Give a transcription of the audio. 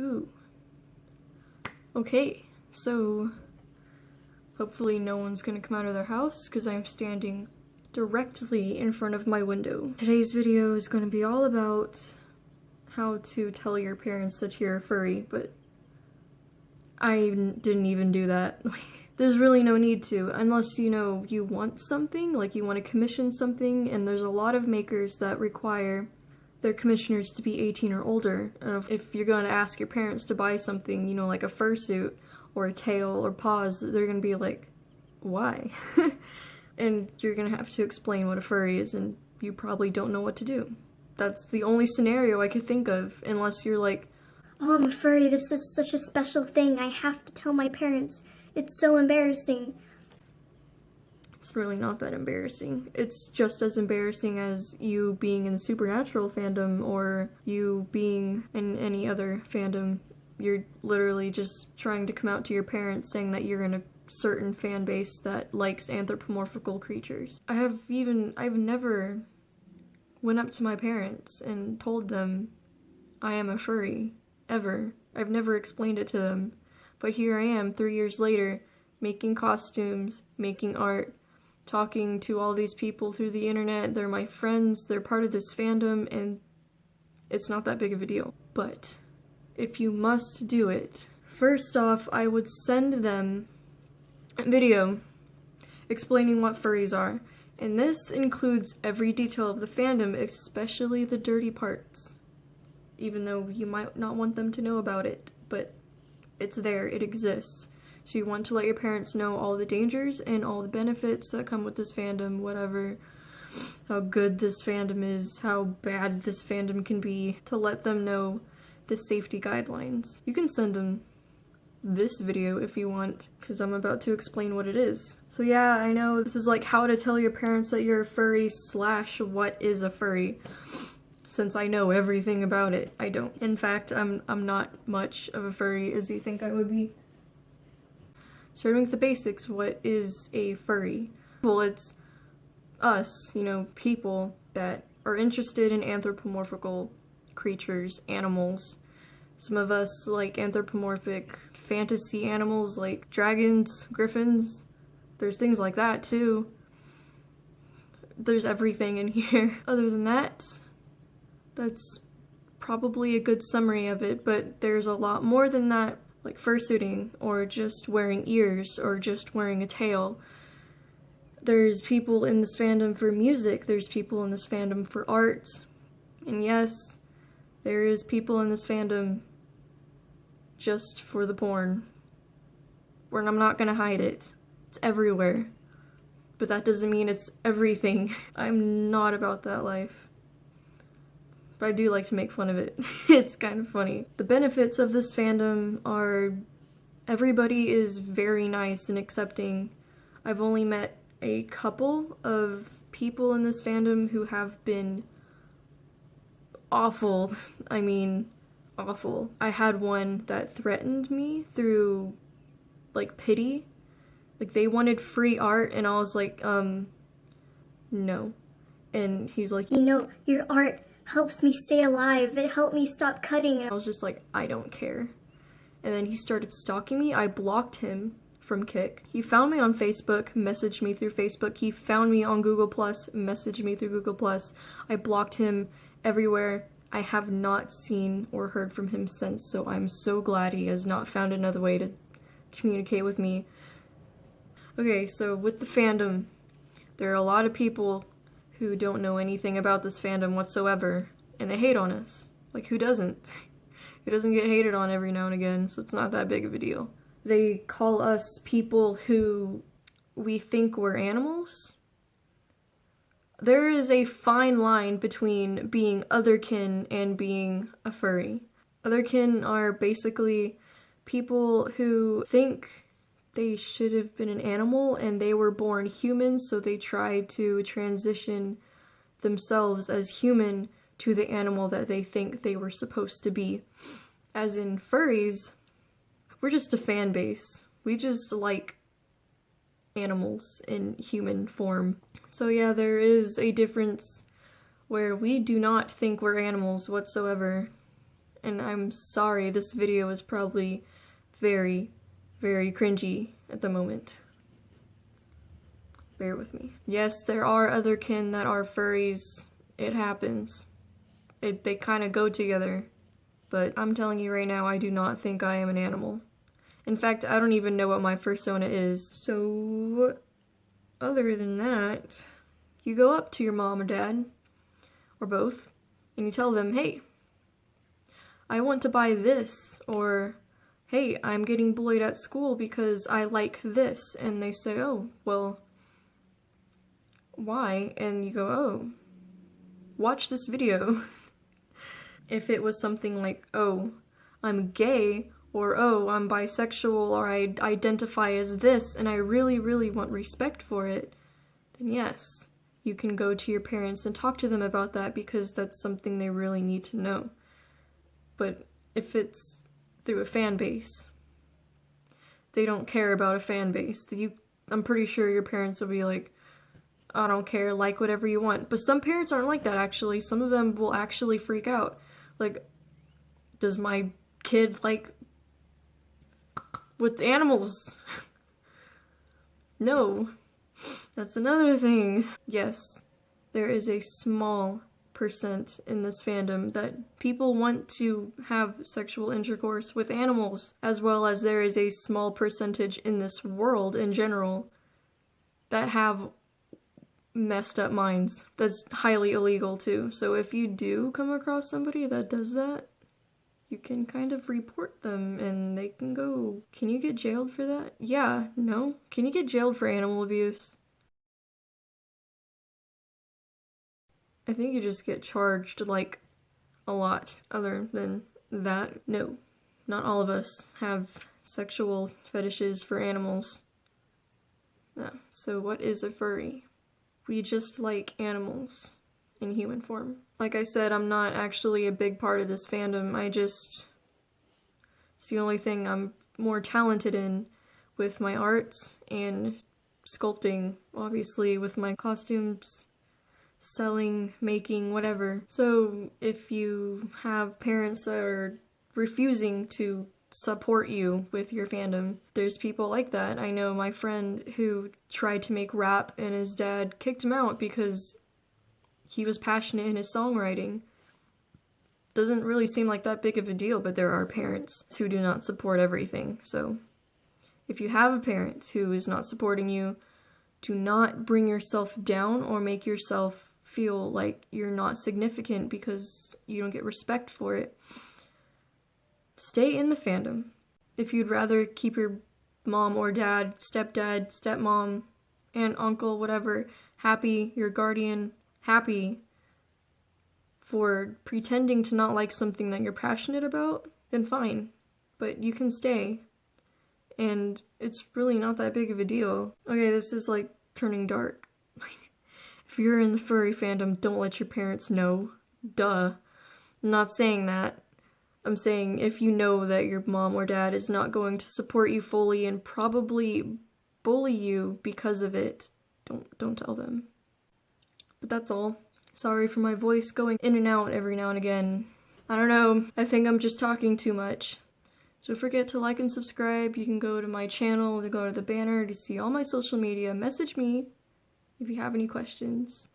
Ooh. Okay, so hopefully no one's gonna come out of their house because I'm standing directly in front of my window. Today's video is gonna be all about how to tell your parents that you're a furry, but I didn't even do that. There's really no need to, unless you want something, like you want to commission something, and there's a lot of makers that require their commissioners to be 18 or older. If you're going to ask your parents to buy something, like a fursuit or a tail or paws, they're going to be like, why? And you're going to have to explain what a furry is, and you probably don't know what to do. That's the only scenario I could think of, unless you're like, oh, I'm a furry, this is such a special thing, I have to tell my parents. It's so embarrassing. It's really not that embarrassing. It's just as embarrassing as you being in the Supernatural fandom or you being in any other fandom. You're literally just trying to come out to your parents saying that you're in a certain fan base that likes anthropomorphical creatures. I've never went up to my parents and told them I am a furry, ever. I've never explained it to them. But here I am, 3 years later, making costumes, making art, talking to all these people through the internet. They're my friends, they're part of this fandom, and it's not that big of a deal. But if you must do it, first off, I would send them a video explaining what furries are. And this includes every detail of the fandom, especially the dirty parts. Even though you might not want them to know about it, but it's there, it exists. So you want to let your parents know all the dangers and all the benefits that come with this fandom, whatever, how good this fandom is, how bad this fandom can be, to let them know the safety guidelines. You can send them this video if you want, because I'm about to explain what it is. So yeah, I know this is like how to tell your parents that you're a furry / what is a furry. Since I know everything about it, I don't. In fact, I'm not much of a furry as you think I would be. Starting with the basics, what is a furry? Well, it's us, people that are interested in anthropomorphical creatures, animals. Some of us like anthropomorphic fantasy animals like dragons, griffins. There's things like that too. There's everything in here. Other than that, that's probably a good summary of it, but there's a lot more than that, like fursuiting, or just wearing ears, or just wearing a tail. There's people in this fandom for music, there's people in this fandom for art, and yes, there is people in this fandom just for the porn. And I'm not gonna hide it. It's everywhere. But that doesn't mean it's everything. I'm not about that life. But I do like to make fun of it. It's kind of funny. The benefits of this fandom are everybody is very nice and accepting. I've only met a couple of people in this fandom who have been awful. I mean, awful. I had one that threatened me through, like, pity. Like, they wanted free art, and I was like, no. And he's like, your art helps me stay alive, it helped me stop cutting. I was just like, I don't care. And then he started stalking me. I blocked him from Kick. He found me on Facebook, messaged me through Facebook. He found me on Google+, messaged me through Google+. I blocked him everywhere. I have not seen or heard from him since, so I'm so glad he has not found another way to communicate with me. Okay, so with the fandom, there are a lot of people who don't know anything about this fandom whatsoever, and they hate on us. Like, who doesn't? Who doesn't get hated on every now and again, so it's not that big of a deal. They call us people who we think we're animals. There is a fine line between being otherkin and being a furry. Otherkin are basically people who think they should have been an animal and they were born human, so they try to transition themselves as human to the animal that they think they were supposed to be. As in furries, we're just a fan base. We just like animals in human form. So yeah, there is a difference where we do not think we're animals whatsoever, And I'm sorry, this video is probably very, very cringy at the moment. Bear with me. Yes, there are other kin that are furries. It happens. They kind of go together. But I'm telling you right now, I do not think I am an animal. In fact, I don't even know what my fursona is. So, other than that, you go up to your mom or dad, or both, and you tell them, hey, I want to buy this, or hey, I'm getting bullied at school because I like this. And they say, oh, well, why? And you go, oh, watch this video. If it was something like, oh, I'm gay, or oh, I'm bisexual, or I identify as this, and I really, really want respect for it, then yes, you can go to your parents and talk to them about that because that's something they really need to know. But if it's through a fan base, they don't care about a fan base. I'm pretty sure your parents will be like, I don't care, like whatever you want. But some parents aren't like that, actually. Some of them will actually freak out. Like, does my kid like with animals? No. That's another thing. Yes, there is a small percent in this fandom that people want to have sexual intercourse with animals, as well as there is a small percentage in this world in general that have messed up minds. That's highly illegal too. So if you do come across somebody that does that, you can kind of report them and they can go, can you get jailed for that? Yeah, no. Can you get jailed for animal abuse? I think you just get charged like a lot. Other than that, no. Not all of us have sexual fetishes for animals. No. So what is a furry? We just like animals in human form. Like I said, I'm not actually a big part of this fandom. It's the only thing I'm more talented in with my arts and sculpting, obviously, with my costumes, selling, making, whatever. So if you have parents that are refusing to support you with your fandom, there's people like that. I know my friend who tried to make rap and his dad kicked him out because he was passionate in his songwriting. Doesn't really seem like that big of a deal, but there are parents who do not support everything. So if you have a parent who is not supporting you, do not bring yourself down or make yourself feel like you're not significant because you don't get respect for it. Stay in the fandom. If you'd rather keep your mom or dad, stepdad, stepmom, aunt, uncle, whatever, happy, your guardian, happy for pretending to not like something that you're passionate about, then fine. But you can stay. And it's really not that big of a deal. Okay, this is like turning dark. If you're in the furry fandom, don't let your parents know. Duh. I'm not saying that. I'm saying if you know that your mom or dad is not going to support you fully and probably bully you because of it, don't tell them. But that's all. Sorry for my voice going in and out every now and again. I don't know, I think I'm just talking too much. So don't forget to like and subscribe. You can go to my channel, to go to the banner to see all my social media. Message me if you have any questions.